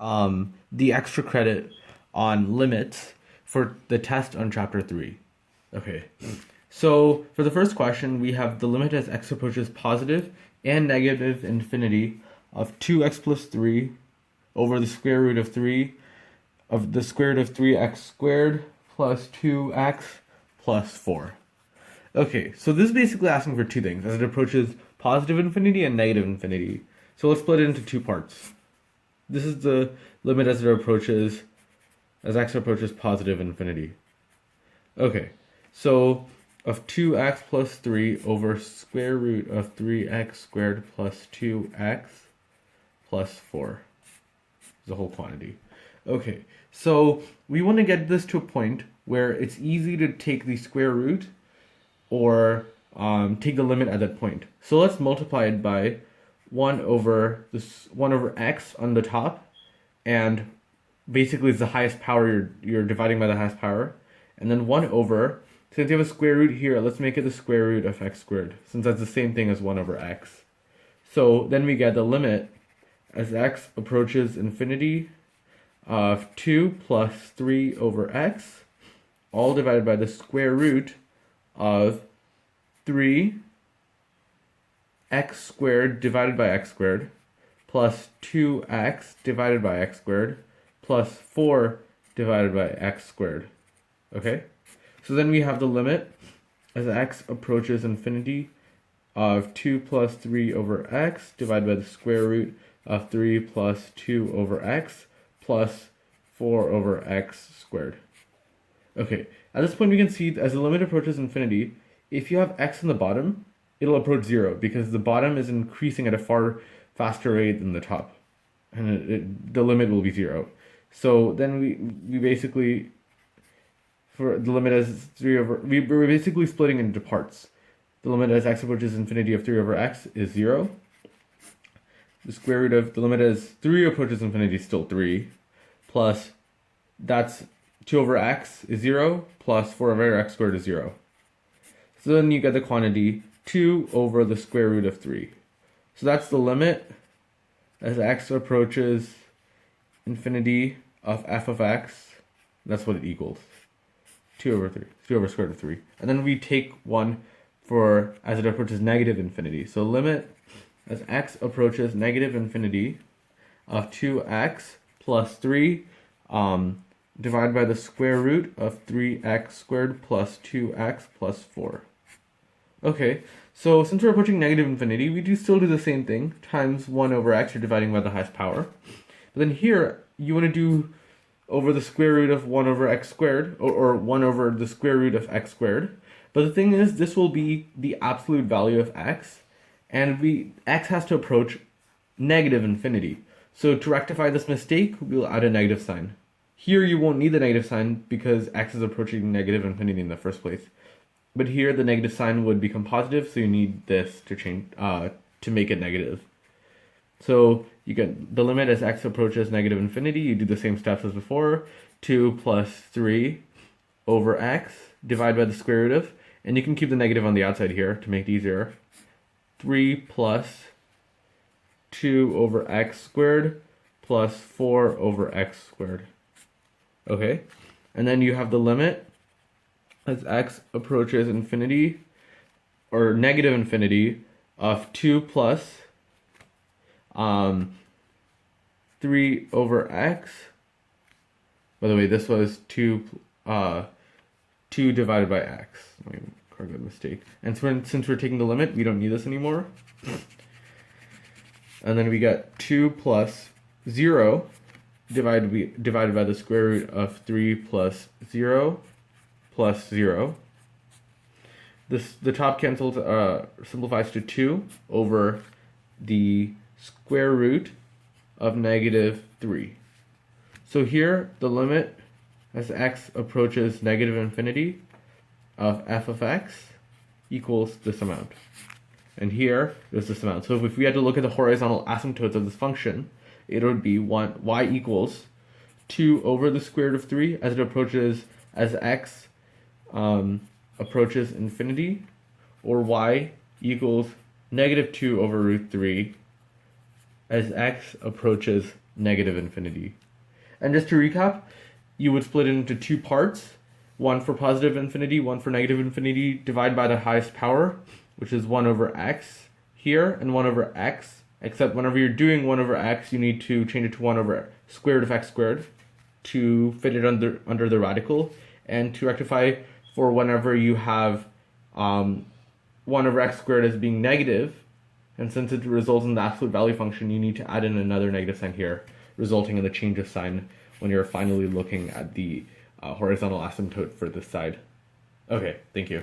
the extra credit on limits for the test on chapter 3. Okay, so for the first question, we have the limit as x approaches positive and negative infinity of 2x plus 3 over the square root of 3 of the square root of 3x squared plus 2x plus 4. Okay, so this is basically asking for two things as it approaches positive infinity and negative infinity. So let's split it into two parts. This is the limit as x approaches positive infinity. Okay, so of 2x plus 3 over square root of 3x squared plus 2x plus 4 is the whole quantity. Okay, so we want to get this to a point where it's easy to take the square root or take the limit at that point. So let's multiply it by 1 over x on the top, and basically it's the highest power, you're dividing by the highest power, and then 1 over, since you have a square root here, let's make it the square root of x squared, since that's the same thing as 1 over x. So then we get the limit as x approaches infinity of 2 plus 3 over x, all divided by the square root of 3 x squared divided by x squared plus 2x divided by x squared plus 4 divided by x squared. Okay? So then we have the limit as x approaches infinity of 2 plus 3 over x divided by the square root of 3 plus 2 over x plus 4 over x squared. Okay, at this point we can see as the limit approaches infinity, if you have x in the bottom, it'll approach 0 because the bottom is increasing at a far faster rate than the top, and the limit will be 0. So then we basically, for the limit as 3 over, we're basically splitting it into parts. The limit as x approaches infinity of 3 over x is 0. The square root of the limit as 3 approaches infinity is still 3, plus that's 2 over x is 0, plus 4 over x squared is 0. So then you get the quantity 2 over the square root of 3. So that's the limit as x approaches infinity of f of x. That's what it equals. 2 over 3. 2 over square root of 3. And then we take 1 for as it approaches negative infinity. So limit as x approaches negative infinity of 2x plus 3 divided by the square root of 3x squared plus 2x plus 4. Okay, so since we're approaching negative infinity, we still do the same thing, times 1 over x, you're dividing by the highest power. But then here, you want to do over the square root of 1 over x squared, or 1 over the square root of x squared. But the thing is, this will be the absolute value of x, and x has to approach negative infinity. So to rectify this mistake, we'll add a negative sign. Here you won't need the negative sign because x is approaching negative infinity in the first place. But here the negative sign would become positive, so you need this to change to make it negative. So you get the limit as x approaches negative infinity. You do the same steps as before. 2 plus 3 over x, divide by the square root of, and you can keep the negative on the outside here to make it easier. 3 plus 2 over x squared plus 4 over x squared. Okay, and then you have the limit as x approaches infinity, or negative infinity, of 2 plus 3 over x. By the way, this was 2 divided by x. Let me correct that mistake. And since we're taking the limit, we don't need this anymore. And then we get 2 plus 0 divided by the square root of 3 plus 0 plus 0. The top cancels, simplifies to 2 over the square root of negative 3. So here, the limit as x approaches negative infinity of f of x equals this amount. And here is this amount. So if we had to look at the horizontal asymptotes of this function, it would be y equals 2 over the square root of 3 as it approaches, as x approaches infinity, or y equals negative 2 over root 3 as x approaches negative infinity. And just to recap, you would split it into two parts, one for positive infinity, one for negative infinity, divide by the highest power, which is 1 over x here, and 1 over x, except whenever you're doing 1 over x, you need to change it to 1 over square root of x squared to fit it under the radical, and to rectify for whenever you have 1 over x squared as being negative, and since it results in the absolute value function, you need to add in another negative sign here, resulting in the change of sign when you're finally looking at the horizontal asymptote for this side. Okay, thank you.